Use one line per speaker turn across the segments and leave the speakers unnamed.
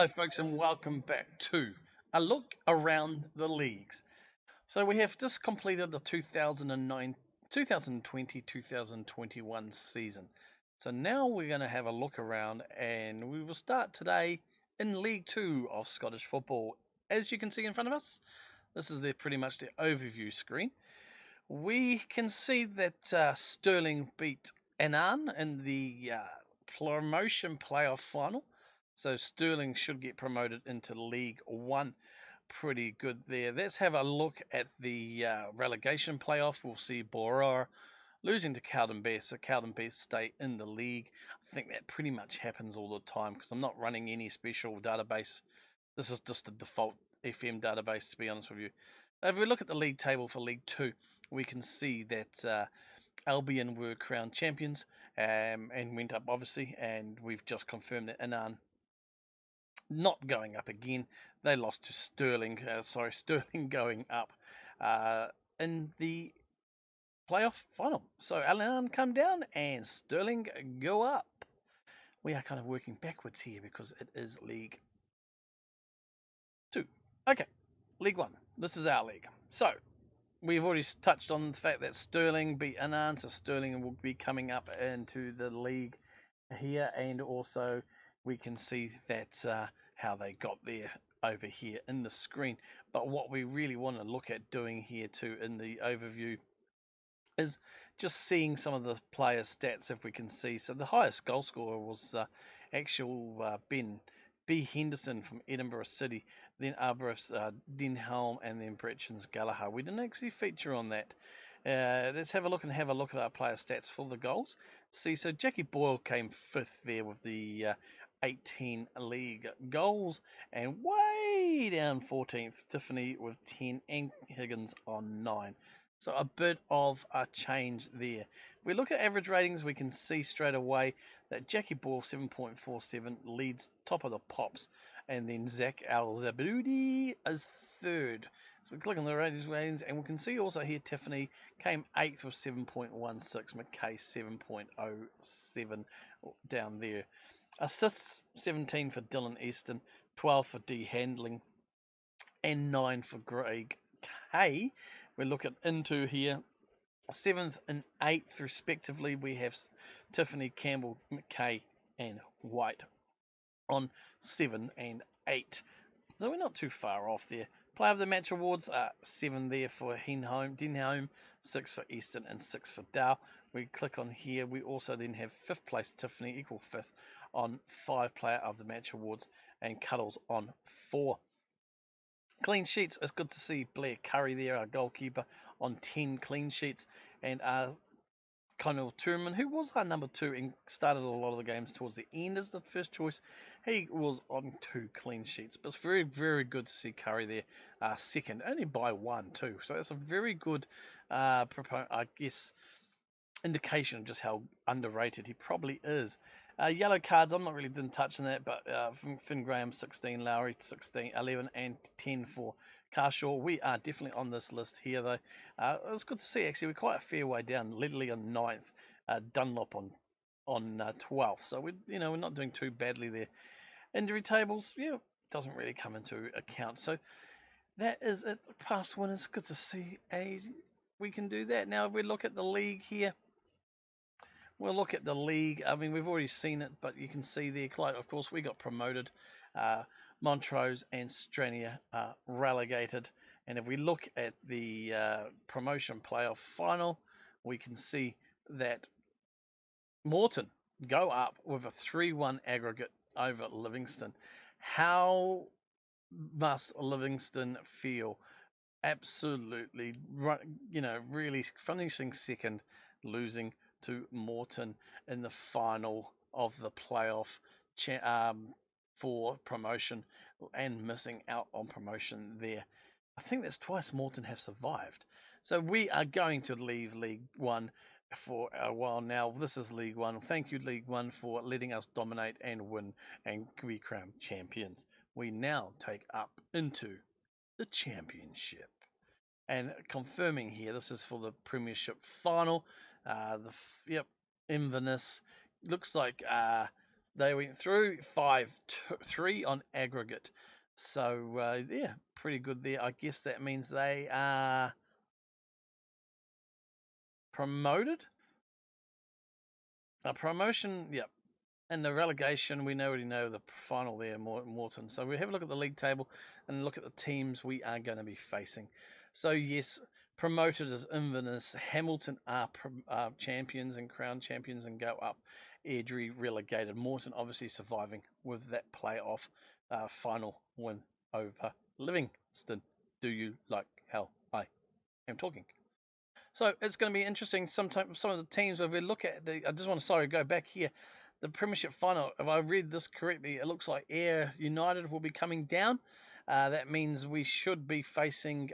Hello, folks, and welcome back to a look around the leagues. So, we have just completed the 2021 season. So, now we're going to have a look around, and we will start today in League 2 of Scottish football. As you can see in front of us, this is pretty much the overview screen. We can see that Stirling beat Annan in the promotion playoff final. So Stirling should get promoted into League One. Pretty good there. Let's have a look at the relegation playoff. We'll see Boror losing to Cowden Best. So Cowden Best stay in the league. I think that pretty much happens all the time because I'm not running any special database. This is just the default FM database, to be honest with you. If we look at the league table for League 2, we can see that Albion were crowned champions and went up, obviously, and we've just confirmed that Annan not going up again. They lost to Stirling. Stirling going up in the playoff final. So Annan come down and Stirling go up. We are kind of working backwards here because it is League 2. Okay, League 1. This is our league. So we've already touched on the fact that Stirling beat Annan, so Stirling will be coming up into the league here, and also we can see that how they got there over here in the screen. But what we really want to look at doing here too in the overview is just seeing some of the player stats, if we can see. So the highest goal scorer was actual Ben B. Henderson from Edinburgh City, then Arbroath's Denhelm, and then Brechin's Gallagher. We didn't actually feature on that. Let's have a look at our player stats for the goals. See, so Jackie Boyle came 5th there with the 18 league goals, and way down 14th, Tiffany with 10, and Higgins on 9. So a bit of a change there. If we look at average ratings, we can see straight away that Jackie Ball 7.47 leads top of the pops, and then Zach Al-Zaboudi is 3rd. So we click on the ratings, and we can see also here Tiffany came 8th with 7.16, McKay 7.07 down there. Assists 17 for Dylan Easton, 12 for D Handling, and 9 for Greg K. We look at into here, 7th and 8th respectively. We have Tiffany, Campbell, McKay, and White on 7 and 8. So we're not too far off there. Player of the match awards are 7 there for Denholm, 6 for Easton, and 6 for Dow. We click on here. We also then have 5th place Tiffany, equal 5th on 5 player of the match awards, and Cuddles on 4. Clean sheets, it's good to see Blair Curry there, our goalkeeper, on 10 clean sheets, and Conor Turman, who was our number 2 and started a lot of the games towards the end as the first choice, he was on 2 clean sheets. But it's very, very good to see Curry there, 2nd, only by 1 too. So that's a very good, indication of just how underrated he probably is. Yellow cards, I'm not really didn't touch on that, but from Finn Graham 16, Lowry 16, 11, and 10 for Carshaw. We are definitely on this list here, though. It's good to see, actually. We're quite a fair way down. Ledley on 9th, Dunlop on 12th. So we're not doing too badly there. Injury tables, doesn't really come into account. So that is it. Past winners, good to see. We can do that. Now, if we look at the league here, we'll look at the league. I mean, we've already seen it, but you can see there, Clyde, of course, we got promoted. Montrose and Strania are relegated. And if we look at the promotion playoff final, we can see that Moreton go up with a 3-1 aggregate over Livingston. How must Livingston feel? Absolutely, really finishing 2nd, losing to Moreton in the final of the playoff for promotion, and missing out on promotion there. I think that's twice Moreton have survived. So we are going to leave League 1 for a while now. This is League 1. Thank you, League 1, for letting us dominate and win and be crowned champions. We now take up into the championship. And confirming here, this is for the Premiership final. Inverness looks like they went through 5-3 on aggregate. So yeah, pretty good there. I guess that means they are promoted. A promotion, yep. And the relegation, we already know the final there, Morton. So we have a look at the league table and look at the teams we are going to be facing. So yes, promoted as Inverness. Hamilton are champions and crown champions and go up. Airdrie relegated. Morton obviously surviving with that playoff final win over Livingston. Do you like how I am talking? So it's going to be interesting. Some of the teams, if we look at I just want to go back here. The Premiership final, if I read this correctly, it looks like Ayr United will be coming down. That means we should be facing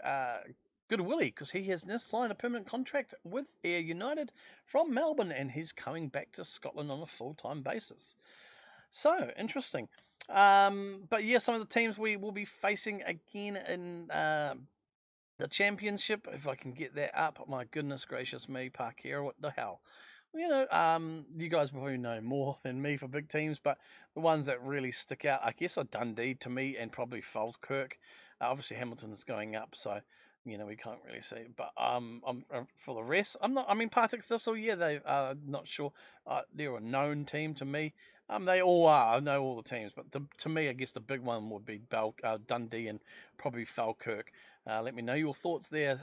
Good Willie, because he has now signed a permanent contract with Ayr United from Melbourne, and he's coming back to Scotland on a full-time basis. So interesting. But yeah, some of the teams we will be facing again in the championship, if I can get that up. My goodness gracious me, Parkera, what the hell? You guys probably know more than me for big teams, but the ones that really stick out, I guess, are Dundee to me and probably Falkirk. Obviously, Hamilton is going up, so we can't really see. But for the rest, I'm not. I mean, Partick Thistle, yeah, they are not sure. They're a known team to me. They all are. I know all the teams, but to me, I guess the big one would be Dundee and probably Falkirk. Let me know your thoughts there.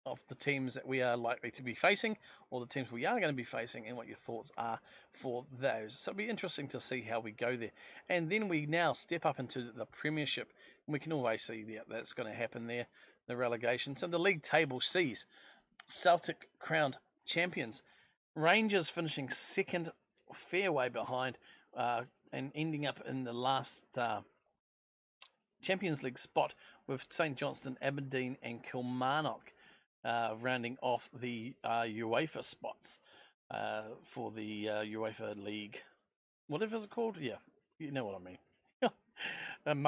Of the teams that we are likely to be facing, or the teams we are going to be facing, and what your thoughts are for those. So it'll be interesting to see how we go there. And then we now step up into the Premiership, and we can always see that's going to happen there, the relegation. So the league table sees Celtic crowned champions, Rangers finishing second, fair way behind, and ending up in the last Champions League spot with St Johnstone, Aberdeen, and Kilmarnock rounding off the UEFA spots for the UEFA League. Whatever it's called? Yeah, you know what I mean. And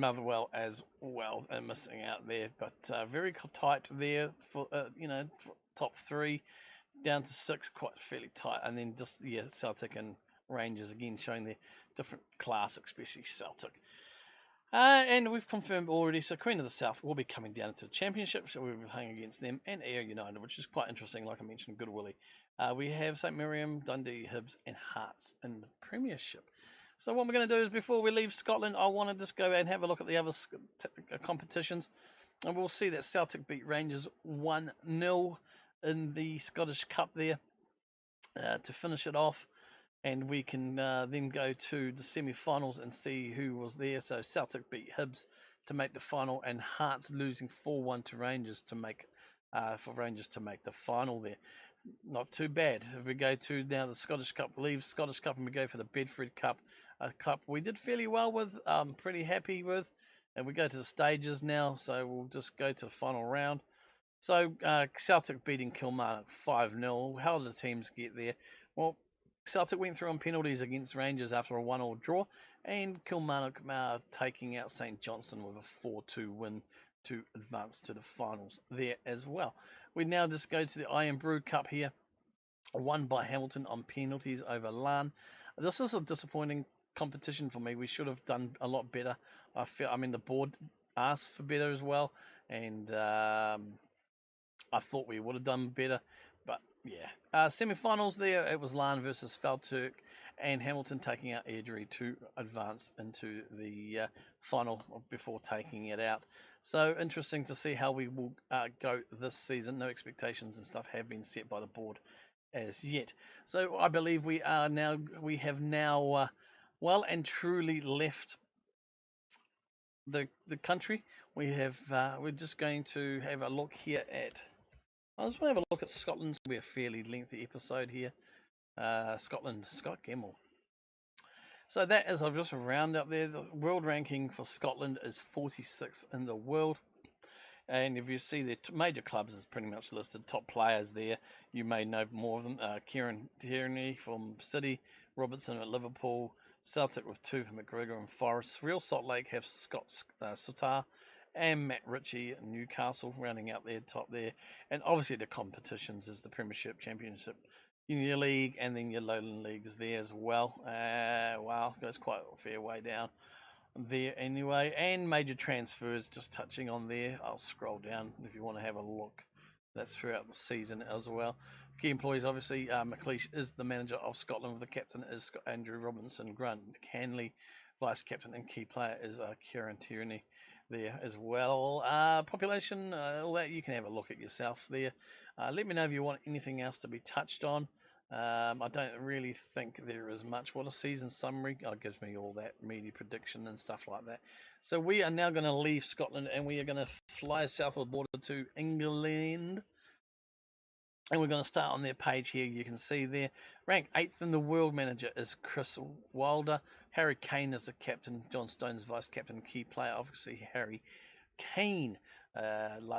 Motherwell as well, missing out there, but very tight there for for top three down to six, quite fairly tight, and then just Celtic and Rangers again showing their different class, especially Celtic. And we've confirmed already, so Queen of the South will be coming down into the Championship, so we'll be playing against them and Ayr United, which is quite interesting, like I mentioned, Good Willie. We have St Miriam, Dundee, Hibs, and Hearts in the Premiership. So what we're going to do is, before we leave Scotland, I want to just go and have a look at the other competitions, and we'll see that Celtic beat Rangers 1-0 in the Scottish Cup there to finish it off. And we can then go to the semi-finals and see who was there. So Celtic beat Hibs to make the final, and Hearts losing 4-1 to Rangers to make for Rangers to make the final there. Not too bad. If we go to now the Scottish Cup, leave Scottish Cup and we go for the Bedford Cup, a cup we did fairly well with. Pretty happy with. And we go to the stages now, so we'll just go to the final round. So Celtic beating Kilmarnock 5-0. How did the teams get there? Well, Celtic went through on penalties against Rangers after a 1-1 draw, and Kilmarnock taking out St Johnstone with a 4-2 win to advance to the finals there as well. We now just go to the Iron Brew Cup here, won by Hamilton on penalties over Larne. This is a disappointing competition for me. We should have done a lot better. I mean, the board asked for better as well, and I thought we would have done better. But yeah, semi-finals there, it was Larne versus Falkirk, and Hamilton taking out Airdrie to advance into the final before taking it out. So interesting to see how we will go this season. No expectations and stuff have been set by the board as yet. So I believe we have now well and truly left the country. We're just going to have a look here at. I just want to have a look at Scotland. It'll be a fairly lengthy episode here. Scotland, Scott Gemmell. So that is, I've just round up there. The world ranking for Scotland is 46 in the world. And if you see the major clubs is pretty much listed. Top players there, you may know more of them. Kieran Tierney from City, Robertson at Liverpool, Celtic with 2 for McGregor and Forest. Real Salt Lake have Scott Sutar and Matt Ritchie at Newcastle rounding out their top there. And obviously the competitions is the Premiership, Championship, Junior League, and then your Lowland Leagues there as well. Wow, goes quite a fair way down there anyway. And major transfers, just touching on there. I'll scroll down if you want to have a look. That's throughout the season as well. Key employees, obviously, McLeish is the manager of Scotland. The captain is Andrew Robinson Grant. Hanley, vice captain and key player is Kieran Tierney there as well. Population, all that, you can have a look at yourself there. Let me know if you want anything else to be touched on. I don't really think there is much. What a season summary. Oh, it gives me all that media prediction and stuff like that. So we are now going to leave Scotland and we are going to fly south of the border to England. And we're going to start on their page here. You can see there, ranked 8th in the world manager is Chris Wilder. Harry Kane is the captain. John Stone's vice captain, key player. Obviously, Harry Kane.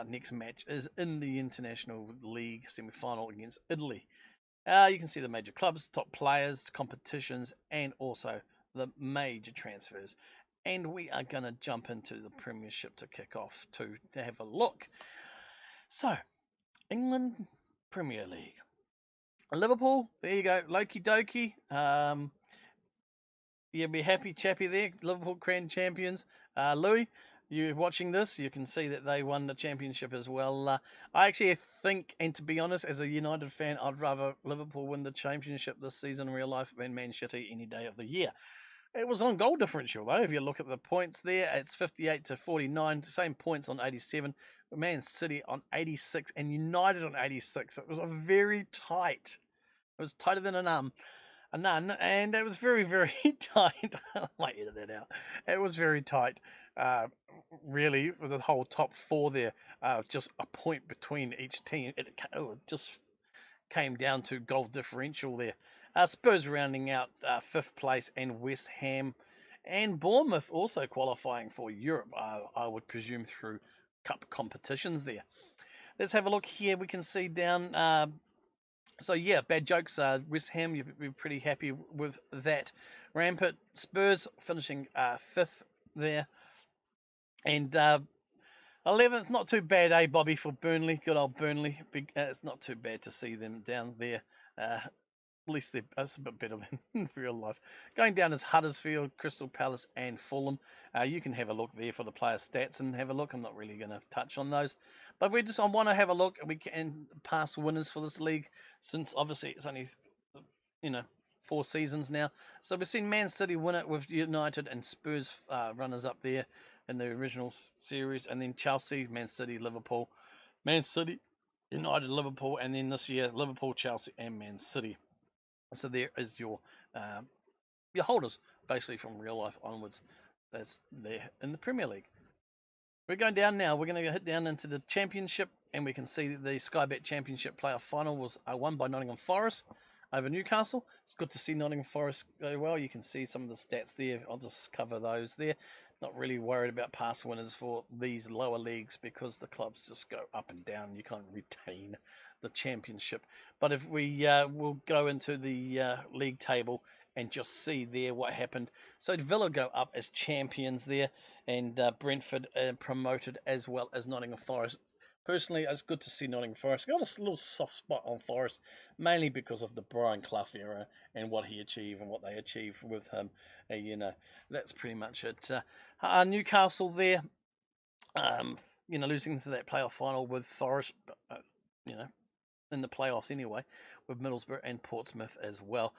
Next match is in the International League semi-final against Italy. You can see the major clubs, top players, competitions, and also the major transfers. And we are going to jump into the Premiership to kick off to have a look. So, England Premier League. Liverpool, there you go, Loki Doki. You'll be happy chappy there. Liverpool crowned champions. Louis, you're watching this, you can see that they won the championship as well. I actually think, and to be honest, as a United fan, I'd rather Liverpool win the championship this season in real life than Man City any day of the year. It was on goal differential, though. If you look at the points there, it's 58 to 49, same points on 87. Man City on 86 and United on 86. It was a very tight. It was tighter than a nun, and it was very, very tight. I might edit that out. It was very tight, really, for the whole top four there. Just a point between each team. It just came down to goal differential there. Spurs rounding out 5th place, and West Ham and Bournemouth also qualifying for Europe, I would presume, through cup competitions there. Let's have a look here. We can see down. So yeah, bad jokes. West Ham, you'd be pretty happy with that. Rampant Spurs finishing 5th there, and 11th, not too bad, Bobby, for Burnley. Good old Burnley. It's not too bad to see them down there. At least that's a bit better than in real life. Going down is Huddersfield, Crystal Palace, and Fulham. You can have a look there for the player stats and have a look. I'm not really going to touch on those, but I want to have a look. We can pass winners for this league, since obviously it's only 4 seasons now. So we've seen Man City win it with United and Spurs runners up there in the original series, and then Chelsea, Man City, Liverpool, Man City, United, Liverpool, and then this year Liverpool, Chelsea, and Man City. So there is your holders, basically from real life onwards. That's there in the Premier League. We're going down now. We're going to hit down into the Championship, and we can see the Sky Bet Championship playoff final was won by Nottingham Forest over Newcastle. It's good to see Nottingham Forest go well. You can see some of the stats there. I'll just cover those there. Not really worried about past winners for these lower leagues, because the clubs just go up and down. You can't retain the championship. But if we will go into the league table and just see there what happened. So Villa go up as champions there, and Brentford promoted, as well as Nottingham Forest. Personally, it's good to see Nottingham Forest. Got a little soft spot on Forest, mainly because of the Brian Clough era and what he achieved and what they achieved with him. That's pretty much it. Newcastle there, losing to that playoff final with Forest, in the playoffs anyway, with Middlesbrough and Portsmouth as well.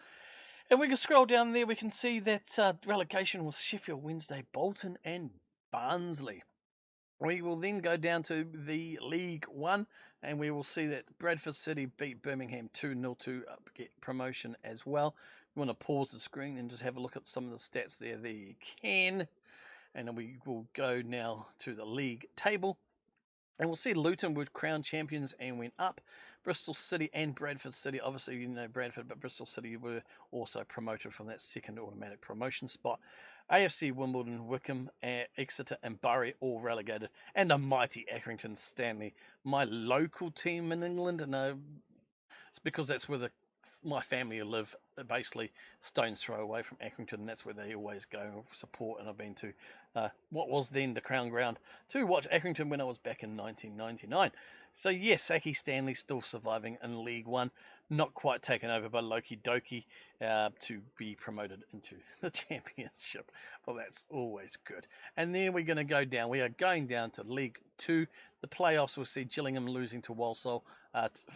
And we can scroll down there, we can see that relegation was Sheffield Wednesday, Bolton, and Barnsley. We will then go down to the League One, and we will see that Bradford City beat Birmingham 2-0 to get promotion as well. You want to pause the screen and just have a look at some of the stats there. There you can. And then we will go now to the league table. And we'll see Luton were crowned champions and went up. Bristol City and Bradford City, obviously Bradford, but Bristol City were also promoted from that second automatic promotion spot. AFC Wimbledon, Wickham, Exeter and Bury all relegated. And a mighty Accrington Stanley, my local team in England. And it's because that's where the my family live basically stone's throw away from Accrington, and that's where they always go support. And I've been to what was then the Crown Ground to watch Accrington when I was back in 1999. So yes, Saki Stanley still surviving in League One, not quite taken over by Loki Doki to be promoted into the Championship. Well, that's always good. And then we're going to go down. We are going down to League Two. The playoffs will see Gillingham losing to Walsall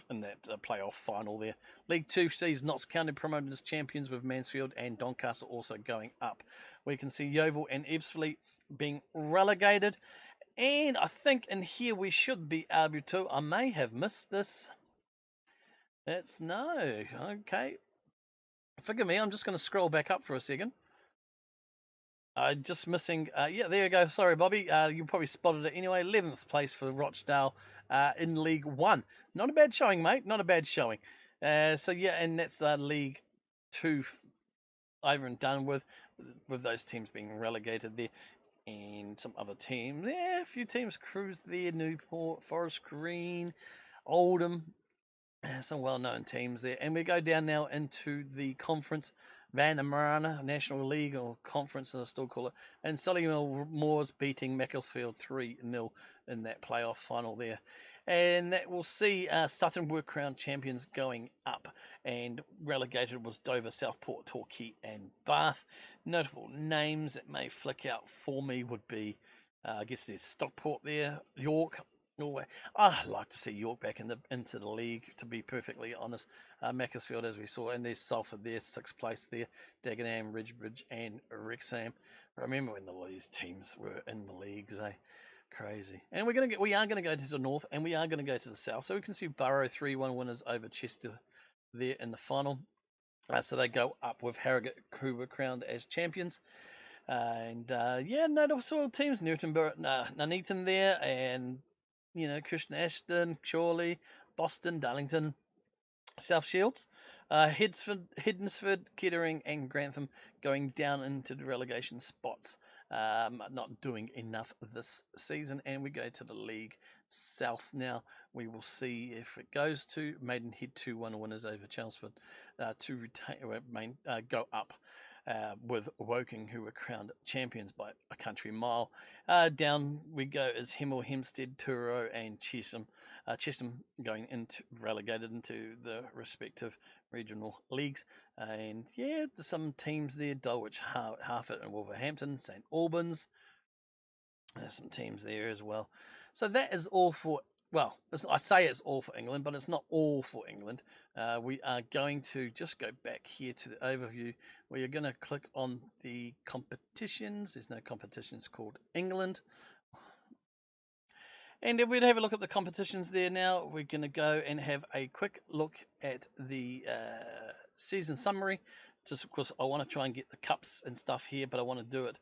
in that playoff final there. League Two sees Notts County promoted as champions, with Mansfield and Doncaster also going up. We can see Yeovil and Ebbsfleet being relegated. And I think in here we should be able to. I may have missed this. It's no. Okay. Forgive me. I'm just going to scroll back up for a second. Just missing. Yeah, there you go. Sorry, Bobby. You probably spotted it anyway. 11th place for Rochdale in League One. Not a bad showing, mate. Not a bad showing. So yeah, and that's the League Two over and done with those teams being relegated there. And some other teams, yeah, a few teams cruise there. Newport, Forest Green, Oldham, some well-known teams there. And we go down now into the conference, Van Marana National League, or conference as I still call it, and Solihull Moors beating Macclesfield 3-0 in that playoff final there. And that will see Sutton were crowned champions going up, and relegated was Dover, Southport, Torquay and Bath. Notable names that may flick out for me would be, I guess there's Stockport there, York, Norway. I'd like to see York back into the league, to be perfectly honest. Macclesfield, as we saw, and there's Salford there, 6th place there, Dagenham, Ridgebridge and Wrexham. Remember when all these teams were in the leagues, eh? Crazy. And we are gonna go to the north, and we are gonna go to the south. So we can see Borough 3-1 winners over Chester there in the final. So they go up with Harrogate, who were crowned as champions. Yeah, notable sort of teams, Nuneaton there, and Christian Ashton, Chorley, Boston, Darlington, South Shields, Hednesford, Kettering, and Grantham going down into the relegation spots. Not doing enough this season. And we go to the League South now. We will see if it goes to Maidenhead 2-1 winners over Chelmsford to retain, go up. With Woking, who were crowned champions by a country mile. Down we go as Hemel Hempstead, Truro, and Chesham. Chesham going into relegated into the respective regional leagues. And yeah, there's some teams there: Dulwich, Hartford, and Wolverhampton, St Albans. There's some teams there as well. So that is all for. Well, I say it's all for England, but it's not all for England. We are going to just go back here to the overview, where you're going to click on the competitions. There's no competitions called England. And if we'd have a look at the competitions there now, we're going to go and have a quick look at the season summary. Just, of course, I want to try and get the cups and stuff here, but I want to do it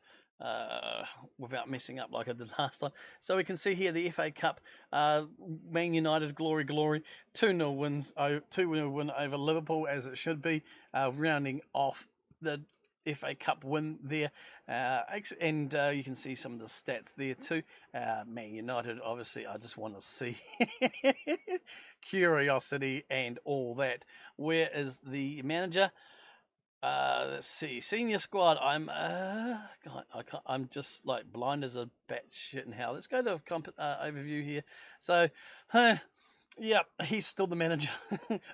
without messing up like I did last time. So we can see here the FA Cup, Man United, glory, 2-0 wins, 2-0 win over Liverpool, as it should be, rounding off the FA Cup win there, and you can see some of the stats there too. Man United, obviously, I just want to see curiosity and all that. Where is the manager? Let's see, senior squad. I'm just like blind as a bat shit in hell. Let's go to overview here. So, yeah, he's still the manager.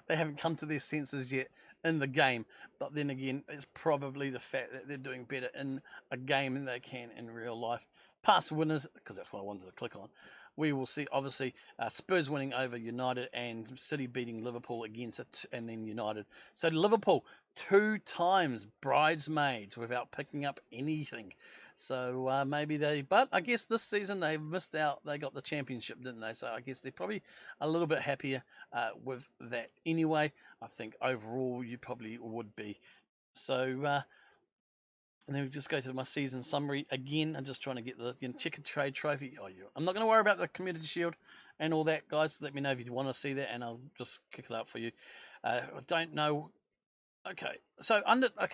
They haven't come to their senses yet in the game. But then again, it's probably the fact that they're doing better in a game than they can in real life. Past winners, because that's what I wanted to click on. We will see, obviously, Spurs winning over United and City beating Liverpool against it, and then United. So Liverpool, 2 times bridesmaids without picking up anything. So but I guess this season they've missed out. They got the championship, didn't they? So I guess they're probably a little bit happier with that anyway. I think overall you probably would be. So and then we just go to my season summary again. I'm just trying to get the Chicken Trade Trophy. I'm not going to worry about the Community Shield and all that, guys. Let me know if you want to see that, and I'll just kick it up for you. I don't know. Okay, so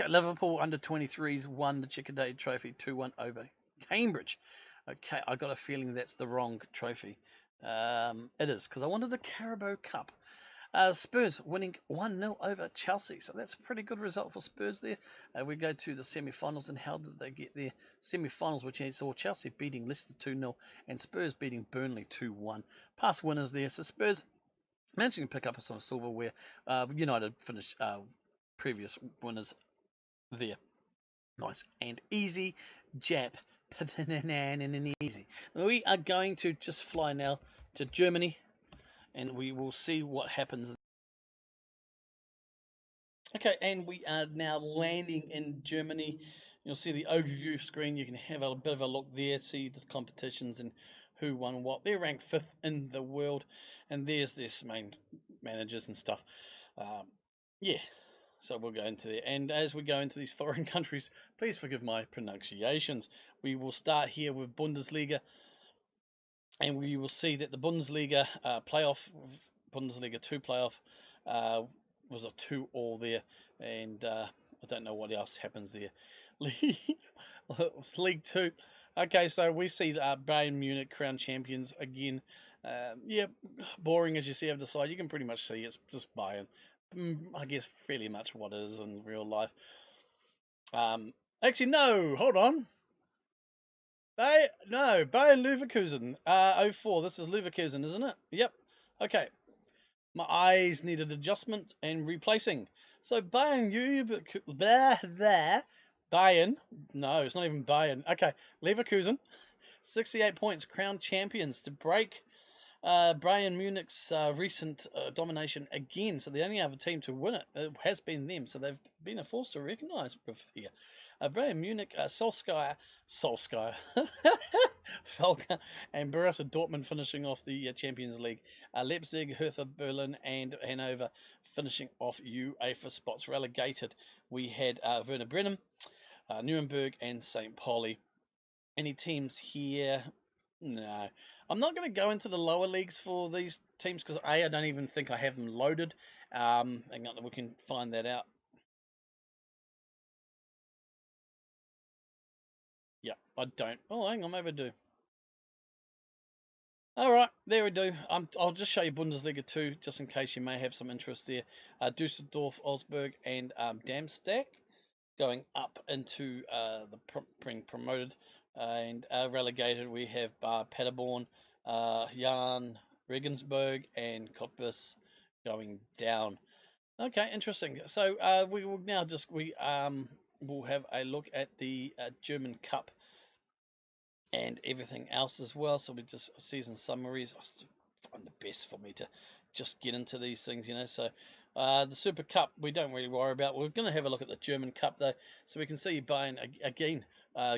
Liverpool under 23s won the Chicken Trade Trophy 2-1 over Cambridge. Okay, I got a feeling that's the wrong trophy. It is, because I wanted the Carabao Cup. Spurs winning 1-0 over Chelsea. So that's a pretty good result for Spurs there. We go to the semi-finals, and how did they get there? Semi-finals, which saw Chelsea beating Leicester 2-0 and Spurs beating Burnley 2-1. Past winners there. So Spurs managing to pick up some silverware. United finished previous winners there. Nice and easy. Jap. Easy. We are going to just fly now to Germany, and we will see what happens. Okay, and we are now landing in Germany. You'll see the overview screen. You can have a bit of a look there, see the competitions and who won what. They're ranked 5th in the world, and there's their main managers and stuff. Yeah, so we'll go into there. And as we go into these foreign countries, please forgive my pronunciations. We will start here with Bundesliga, and we will see that the Bundesliga Bundesliga 2 playoff was a 2-all there, and I don't know what else happens there. League 2. Okay, so we see Bayern Munich crown champions again. Yeah, boring as you see over the side. You can pretty much see it's just Bayern. I guess fairly much what it is in real life. Actually, no, hold on. Bayern Leverkusen. 04. This is Leverkusen, isn't it? Yep. Okay. My eyes needed adjustment and replacing. So Bayern, Bayern. No, it's not even Bayern. Okay, Leverkusen, 68 points, crown champions to break Bayern Munich's recent domination again. So the only other team to win it has been them. So they've been a force to recognise with here. Bayern Munich, Solskjaer, Solskjaer, and Borussia Dortmund finishing off the Champions League. Leipzig, Hertha Berlin, and Hanover finishing off UEFA spots. Relegated, we had Werder Bremen, Nuremberg, and St. Pauli. Any teams here? No. I'm not going to go into the lower leagues for these teams because I don't even think I have them loaded. Hang on, we can find that out. Yeah, I don't. Oh, hang on, maybe I do. All right, there we do. I'll just show you Bundesliga 2, just in case you may have some interest there. Dusseldorf, Augsburg, and Darmstadt going up into being promoted, and relegated. We have Paderborn, Jan Regensburg, and Cottbus going down. Okay, interesting. So we will now we'll have a look at the German Cup and everything else as well. So we just season summaries. I still find the best for me to just get into these things, you know. So the Super Cup we don't really worry about. We're going to have a look at the German Cup though, so we can see Bayern again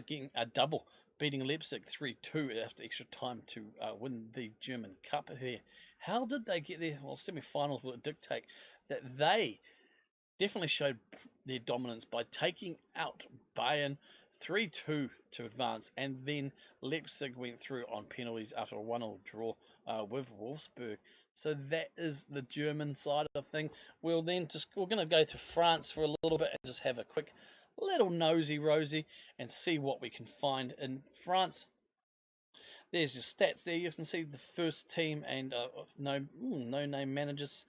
getting a double, beating Leipzig 3-2 after extra time to win the German Cup here. How did they get there? Well, semi-finals will dictate that they definitely showed their dominance by taking out Bayern 3-2 to advance, and then Leipzig went through on penalties after a 1-1 draw with Wolfsburg. So that is the German side of thing. We're going to go to France for a little bit and just have a quick little nosy-rosy and see what we can find in France. There's your stats there. You can see the first team and no name managers.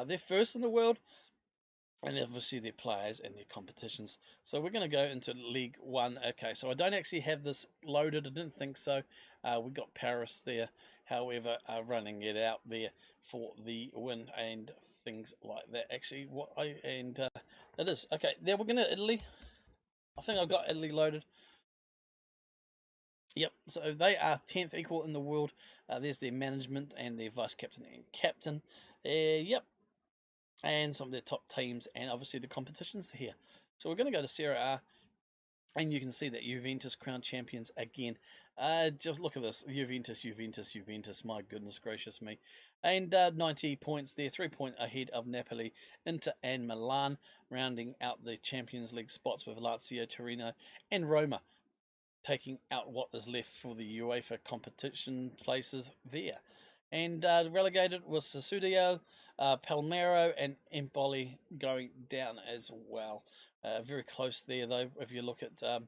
They're first in the world, and obviously their players and their competitions. So we're going to go into League 1. Okay, so I don't actually have this loaded. I didn't think so. We got Paris there, however, running it out there for the win and things like that. Actually, it is. Okay, there we're going to Italy. I think I've got Italy loaded. Yep, so they are 10th equal in the world. There's their management and their vice captain and captain. Yep, and some of their top teams, and obviously the competitions here. So we're going to go to Serie A, and you can see that Juventus crowned champions again. Just look at this, Juventus, my goodness gracious me. And 90 points there, 3 points ahead of Napoli, Inter and Milan, rounding out the Champions League spots with Lazio, Torino and Roma, taking out what is left for the UEFA competition places there. And relegated was Sassuolo, Palmero and Empoli going down as well. Very close there though. If you look at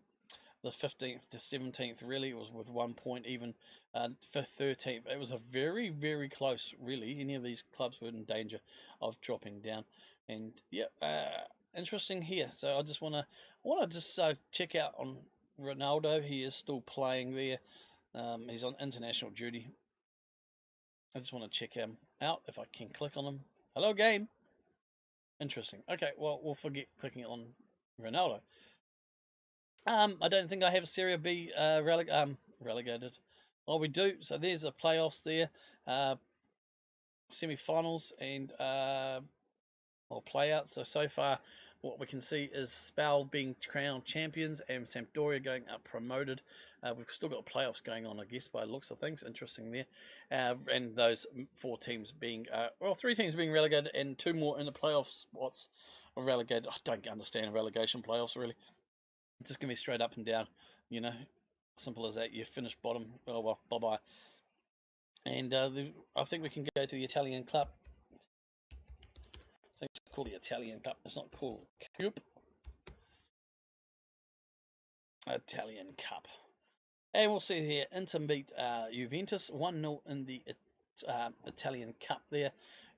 the 15th to 17th really was with 1 point, even for 13th. It was a very, very close, really. Any of these clubs were in danger of dropping down. And yeah, interesting here. So I just want to just check out on Ronaldo. He is still playing there. He's on international duty. I just want to check him out if I can click on him. Hello, game. Interesting. Okay, well, we'll forget clicking on Ronaldo. I don't think I have Serie B relegated. Well, we do. So there's the playoffs there, semi-finals and or play-outs. So far, what we can see is Spal being crowned champions and Sampdoria going up promoted. We've still got playoffs going on, I guess, by the looks of things. Interesting there. And those 4 teams being, 3 teams being relegated and 2 more in the playoff spots are relegated. I don't understand relegation playoffs, really. It's just going to be straight up and down, you know. Simple as that. You finish bottom, oh well, bye-bye. And I think we can go to the Italian Cup. I think it's called the Italian Cup. It's not called Cup. Italian Cup. And we'll see here, Inter beat Juventus 1-0 in the Italian Cup there.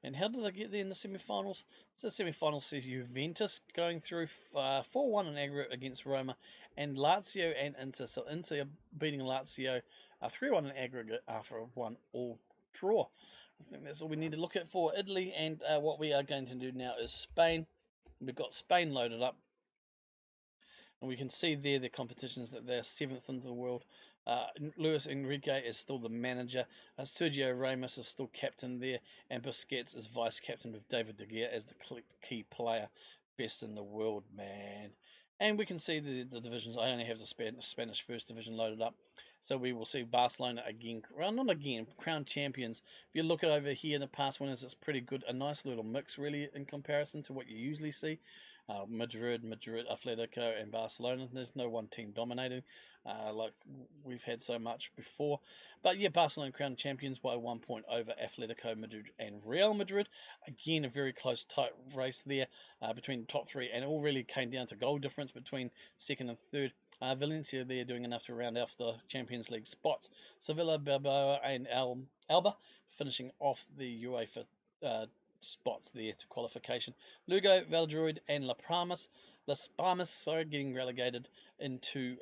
And how did they get there in the semi-finals? So the semi-finals sees Juventus going through 4-1 in aggregate against Roma, and Lazio and Inter. So Inter beating Lazio 3-1 in aggregate after a 1-all draw. I think that's all we need to look at for Italy. And what we are going to do now is Spain. We've got Spain loaded up. And we can see there the competitions that they're 7th in the world. Luis Enrique is still the manager. Sergio Ramos is still captain there. And Busquets is vice captain with David De Gea as the key player. Best in the world, man. And we can see the divisions. I only have the Spanish First Division loaded up. So we will see Barcelona again. Well, not again, crowned champions. If you look at over here in the past winners, it's pretty good. A nice little mix, really, in comparison to what you usually see. Madrid, Atletico, and Barcelona. There's no one team dominating like we've had so much before. But yeah, Barcelona crowned champions by 1 point over Atletico Madrid and Real Madrid. Again, a very close, tight race there between the top 3, and it all really came down to goal difference between second and third. Valencia there doing enough to round off the Champions League spots. Sevilla, Bilbao, and Alba finishing off the UEFA spots there to qualification. Lugo, Valladolid, and Las Palmas, getting relegated into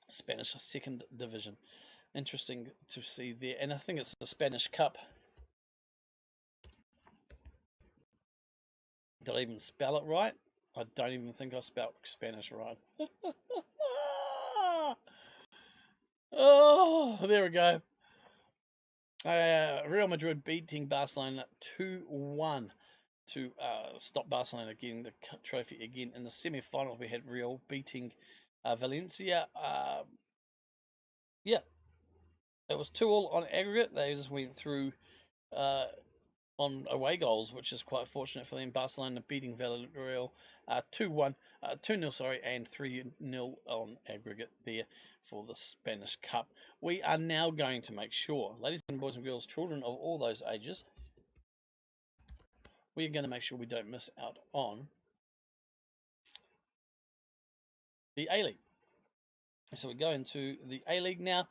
Spanish second division. Interesting to see there, and I think it's the Spanish Cup. Did I even spell it right? I don't even think I spelled Spanish right. Oh, there we go. Real Madrid beating Barcelona 2-1 to stop Barcelona getting the trophy again. In the semi-finals, we had Real beating Valencia. Yeah, it was 2-all on aggregate. They just went through on away goals, which is quite fortunate for them. Barcelona beating Villarreal 2-1, 2-0, sorry, and 3-0 on aggregate there for the Spanish Cup. We are now going to make sure, ladies and boys and girls, children of all those ages, we are going to make sure we don't miss out on the A-League. So we go into the A-League now,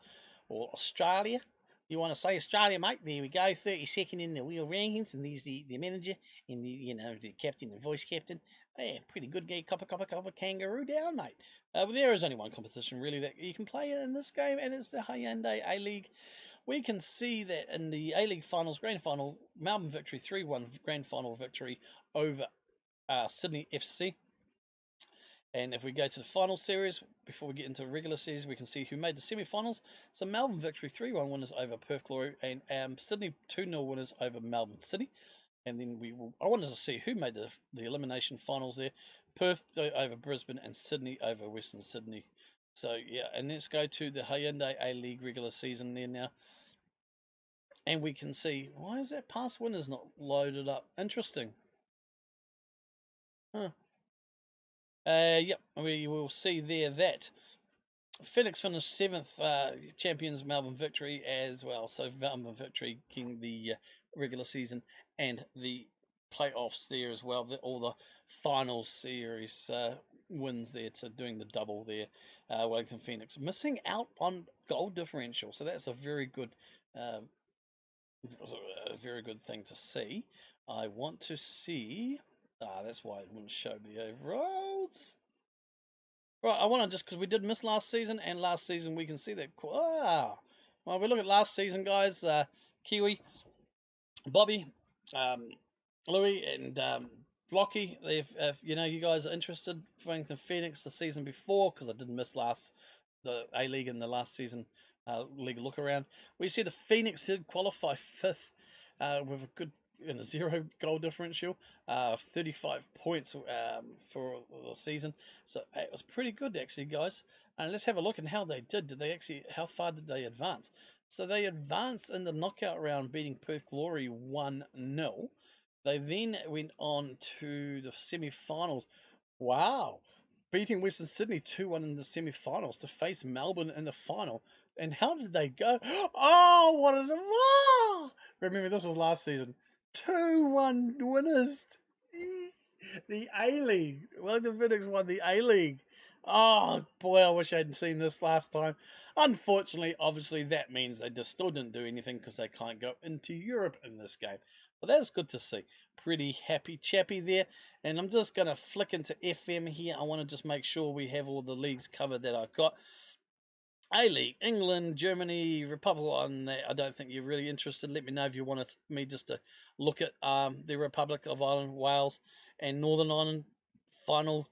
or Australia. You want to say Australia, mate? There we go, 32nd in the wheel rankings, and there's the manager and the captain and vice captain. Yeah, pretty good. Get copper, kangaroo down, mate. But there is only one competition really that you can play in this game, and it's the Hyundai A-League. We can see that in the A-League finals, grand final, Melbourne victory 3-1 grand final victory over Sydney FC. And if we go to the final series, before we get into the regular series, we can see who made the semi-finals. So Melbourne victory 3-1 winners over Perth Glory, and Sydney 2-0 winners over Melbourne City. And then I wanted to see who made the elimination finals there. Perth over Brisbane and Sydney over Western Sydney. So yeah, and let's go to the Hyundai A-League regular season there now. And we can see, why is that past winners not loaded up? Interesting. Huh. Yep, we will see there that Phoenix finished 7th, champions Melbourne victory as well. So Melbourne victory getting the regular season and the playoffs there as well. All the final series wins there, so doing the double there. Wellington Phoenix missing out on goal differential, so that's a very good uh, thing to see. I want to see. That's why it wouldn't show the overalls. Right, I want to just because we did miss last season, and last season we can see that. Well, if we look at last season, guys, Kiwi, Bobby, um, Louis, and Loki. If you guys are interested, Wellington Phoenix the season before, because I did miss the A League in the last season league look around. We see the Phoenix did qualify fifth with a good 0 goal differential, 35 points for the season. So it was pretty good actually, guys. And let's have a look at how they did. How far did they advance? So they advanced in the knockout round, beating Perth Glory 1-0. They then went on to the semi-finals. Wow, beating Western Sydney 2-1 in the semi-finals to face Melbourne in the final. And how did they go? Oh, what a remember, this was last season. 2-1 winners. The A-League. Wellington Phoenix won the A-League. Oh, boy, I wish I hadn't seen this last time. Unfortunately, obviously, that means they just still didn't do anything because they can't go into Europe in this game. But that's good to see. Pretty happy chappy there. And I'm just going to flick into FM here. I want to just make sure we have all the leagues covered that I've got. A-League, England, Germany, Republic. I don't think you're really interested. Let me know if you want me just to look at the Republic of Ireland, Wales, and Northern Ireland final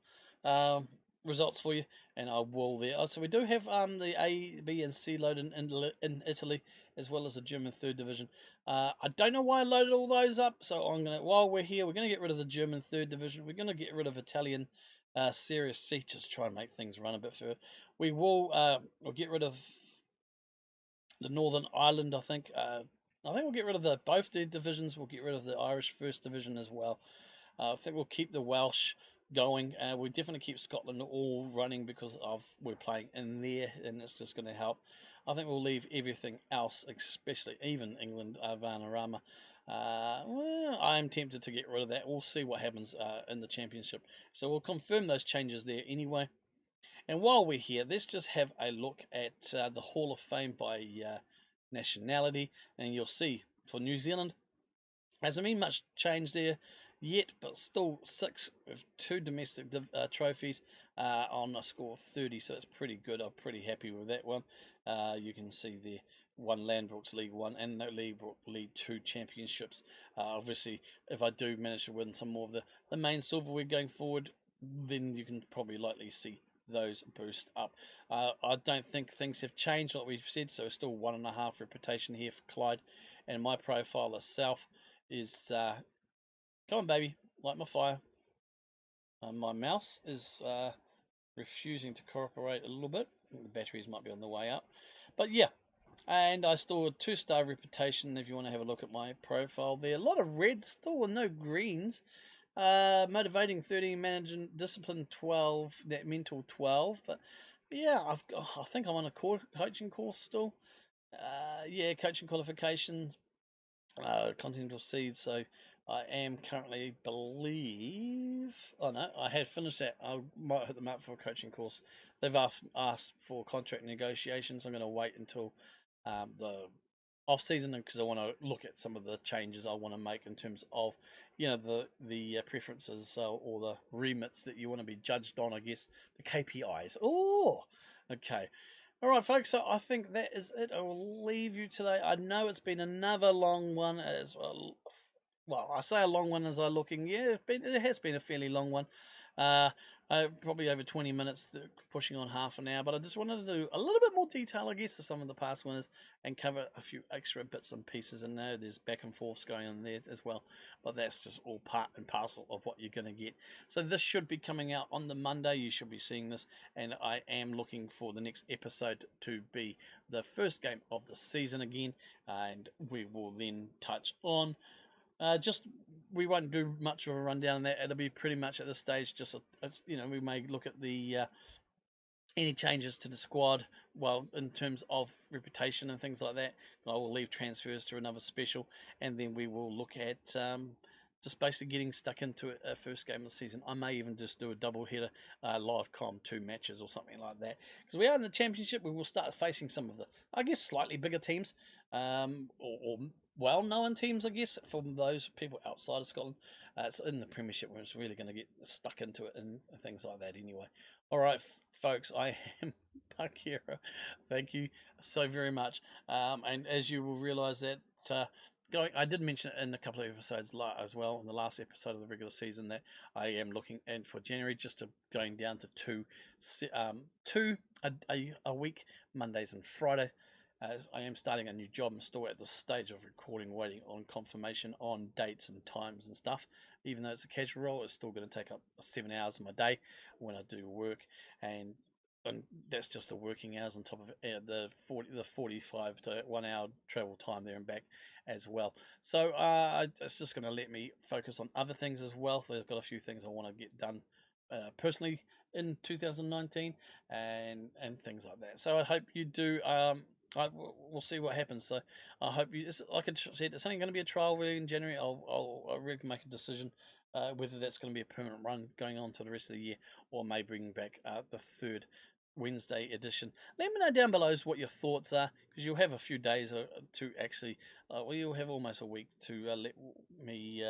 results for you, and I will there. So we do have the A, B, and C loaded in Italy, as well as the German third division. I don't know why I loaded all those up, so while we're here, we're gonna get rid of the German third division. We're gonna get rid of Italian Serie C, just try and make things run a bit further. We will we'll get rid of the Northern Ireland. I think we'll get rid of both the divisions. We'll get rid of the Irish first division as well. I think we'll keep the Welsh going. We definitely keep Scotland all running because we're playing in there, and it's just going to help. I think we'll leave everything else, especially even England, Vanarama. Well, I'm tempted to get rid of that. We'll see what happens in the championship. So we'll confirm those changes there anyway. And while we're here, let's just have a look at the Hall of Fame by nationality. And you'll see for New Zealand, hasn't been much change there yet, but still 6 with 2 domestic trophies on a score of 30, so that's pretty good. I'm pretty happy with that one. You can see there 1 Ladbrokes League 1 and no League 2 championships. Obviously, if I do manage to win some more of the main silverware going forward, then you can probably likely see those boost up. I don't think things have changed like we've said, so still 1.5 reputation here for Clyde, and my profile itself is come on baby, light my fire. My mouse is refusing to cooperate a little bit. The batteries might be on the way up, but yeah. And I still a 2-star reputation if you want to have a look at my profile there. A lot of reds still and no greens. Motivating 13, managing discipline 12, that mental 12. But yeah, I think I'm on a coaching course still. Yeah, coaching qualifications, Continental Seed. So I am currently, believe. Oh no, I had finished that. I might hit them up for a coaching course. They've asked for contract negotiations. I'm going to wait until the off season because I want to look at some of the changes I want to make in terms of the preferences or the remits that you want to be judged on. I guess the KPIs. Oh, okay. All right, folks. So I think that is it. I will leave you today. I know it's been another long one as well. Well, I say a long one as I'm looking. Yeah, it has been a fairly long one. Probably over 20 minutes, pushing on half an hour. But I just wanted to do a little bit more detail, I guess, of some of the past winners and cover a few extra bits and pieces in there. There's back and forths going on there as well. But that's just all part and parcel of what you're going to get. So this should be coming out on the Monday. You should be seeing this. And I am looking for the next episode to be the first game of the season again. And we will then touch on we won't do much of a rundown on that. It'll be pretty much at this stage. We may look at the any changes to the squad. Well, in terms of reputation and things like that, I will leave transfers to another special, and then we will look at just basically getting stuck into it, first game of the season. I may even just do a double header, live com, 2 matches or something like that. Because we are in the championship, we will start facing some of the, I guess, slightly bigger teams, or well-known teams, I guess, from those people outside of Scotland. It's in the Premiership where it's really going to get stuck into it and things like that anyway. All right, folks, I am Parkera. Thank you so very much. And as you will realise that I did mention it in a couple of episodes as well, in the last episode of the regular season, that I am looking in for January just to going down to two a week, Mondays and Fridays. As I am starting a new job, I'm still at the stage of recording, waiting on confirmation on dates and times and stuff. Even though it's a casual role, it's still going to take up 7 hours of my day when I do work, and that's just the working hours on top of the 45 to 1 hour travel time there and back as well. So it's just going to let me focus on other things as well. So I've got a few things I want to get done personally in 2019 and things like that. So I hope you do. We'll see what happens. So I hope you. Like I said, it's only going to be a trial really in January. I'll really make a decision whether that's going to be a permanent run going on to the rest of the year, or may bring back the third Wednesday edition. Let me know down below what your thoughts are, because you'll have a few days to actually, well, you'll have almost a week to let me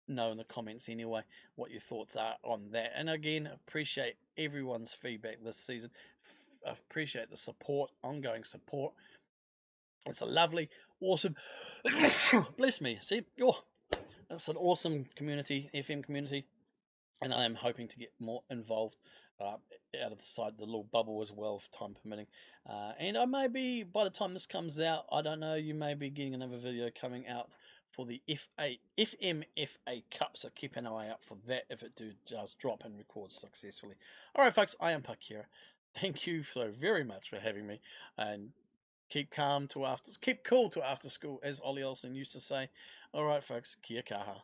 know in the comments anyway what your thoughts are on that. And again, appreciate everyone's feedback this season. I appreciate the support, ongoing support. It's a lovely, awesome, bless me, see, oh, it's an awesome community, FM community, and I am hoping to get more involved out of the little bubble as well, if time permitting. And I may be, by the time this comes out, I don't know, you may be getting another video coming out for the FMFA Cup, so keep an eye out for that if it does drop and record successfully. All right, folks, I am Parkera. Thank you so very much for having me, and keep cool to after school, as Ollie Olsen used to say. All right, folks, kia kaha.